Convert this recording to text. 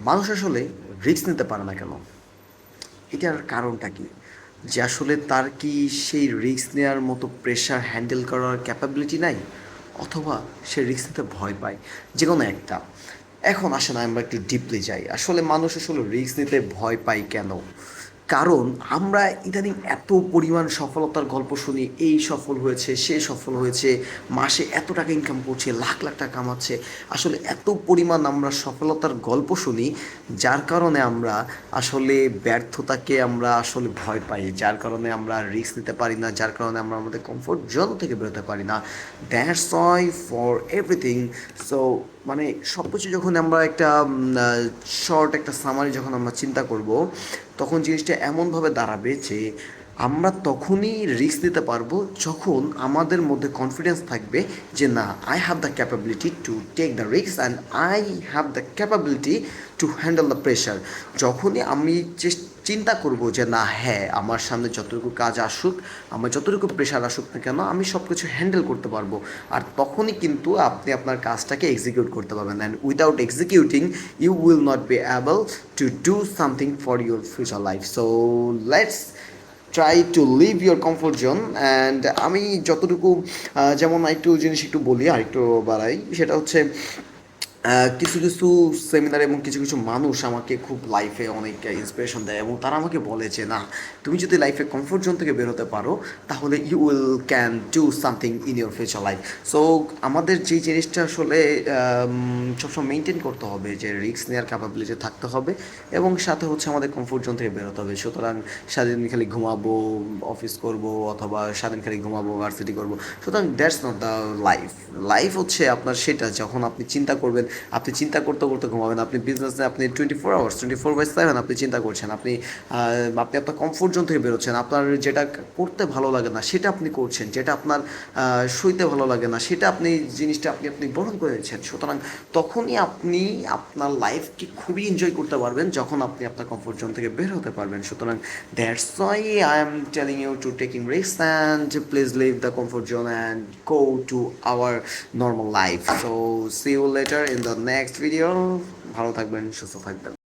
মানুষ আসলে রিস্ক নিতে পারে না কেন? এটার কারণটা কি? যে আসলে তার কি সেই রিস্ক নেওয়ার মতো প্রেশার হ্যান্ডেল করার ক্যাপাবিলিটি নাই? অথবা সে রিস্ক নিতে ভয় পায়? যেকোনো একটা। এখন আসেন আমরা একটু ডিপলি যাই। আসলে মানুষ আসলে রিস্ক নিতে ভয় পায় কেন? কারণ আমরা ইদানিং এত পরিমাণ সফলতার গল্প শুনি, এই সফল হয়েছে, সে সফল হয়েছে, মাসে এত টাকা ইনকাম করছে, লাখ লাখ টাকা কামাচ্ছে। আসলে এত পরিমাণ আমরা সফলতার গল্প শুনি, যার কারণে আমরা আসলে ব্যর্থতাকে আমরা আসলে ভয় পাই, যার কারণে আমরা রিস্ক নিতে পারি না, যার কারণে আমরা আমাদের কমফোর্ট জোন থেকে বেরোতে পারি না। That's why for everything. So মানে সব কিছু যখন আমরা একটা শর্ট একটা সামারি যখন আমরা চিন্তা করব, তখন জিনিসটা এমনভাবে দাঁড়াবে যে আমরা তখনই রিস্ক নিতে পারবো যখন আমাদের মধ্যে কনফিডেন্স থাকবে যে না, I have the capability to take the risk and I have the capability to handle the pressure. যখনই আমি চিন্তা করব যে না, হ্যাঁ, আমার সামনে যতটুকু কাজ আসুক, আমার যতটুকু প্রেশার আসুক না কেন, আমি সব কিছু হ্যান্ডেল করতে পারবো। আর তখনই কিন্তু আপনি আপনার কাজটাকে এক্সিকিউট করতে পারবেন, and without executing you will not be able to do something for your future life. So let's try to live your comfort zone. And আমি যতটুকু যেমন একটু জিনিস একটু বলি আর একটু বাড়াই, সেটা হচ্ছে কিছু কিছু সেমিনার এবং কিছু কিছু মানুষ আমাকে খুব লাইফে অনেক ইন্সপিরেশন দেয়, এবং তারা আমাকে বলে যে না, তুমি যদি লাইফে কমফোর্ট জোন থেকে বেরোতে পারো, তাহলে you will can do something in your future life. So আমাদের যে জিনিসটা আসলে সবসময় মেনটেন করতে হবে যে রিস্ক নেওয়ার ক্যাপাবিলিটি থাকতে হবে, এবং সাথে হচ্ছে আমাদের কমফোর্ট জোন থেকে বেরোতে হবে। সুতরাং সারাদিন খালি ঘুমাবো, অফিস করব, অথবা সারাদিন খালি ঘুমাবো, ভার্সিটি করবো, সুতরাং that's not the life. Life হচ্ছে আপনার সেটা যখন আপনি চিন্তা করবেন, আপনি চিন্তা করতে করতে ঘুমাবেন। আপনি বিজনেসে আপনি 24 আওয়ার্স, 24/7 আপনি চিন্তা করছেন, আপনি আপনার কমফোর্ট জোন থেকে বেরোচ্ছেন, আপনার যেটা করতে ভালো লাগে না সেটা আপনি করছেন, যেটা আপনার সইতে ভালো লাগে না সেটা আপনি জিনিসটা আপনি আপনি গ্রহণ করে নিচ্ছেন। সুতরাং তখনই আপনি আপনার লাইফকে খুবই এনজয় করতে পারবেন, যখন আপনি আপনার কমফোর্ট জোন থেকে বের হতে পারবেন। সুতরাং that's why I am telling you to taking risk and please leave the comfort zone and go to our normal life. So see you later in the next video. ভালো থাকবেন, সুস্থ থাকবেন।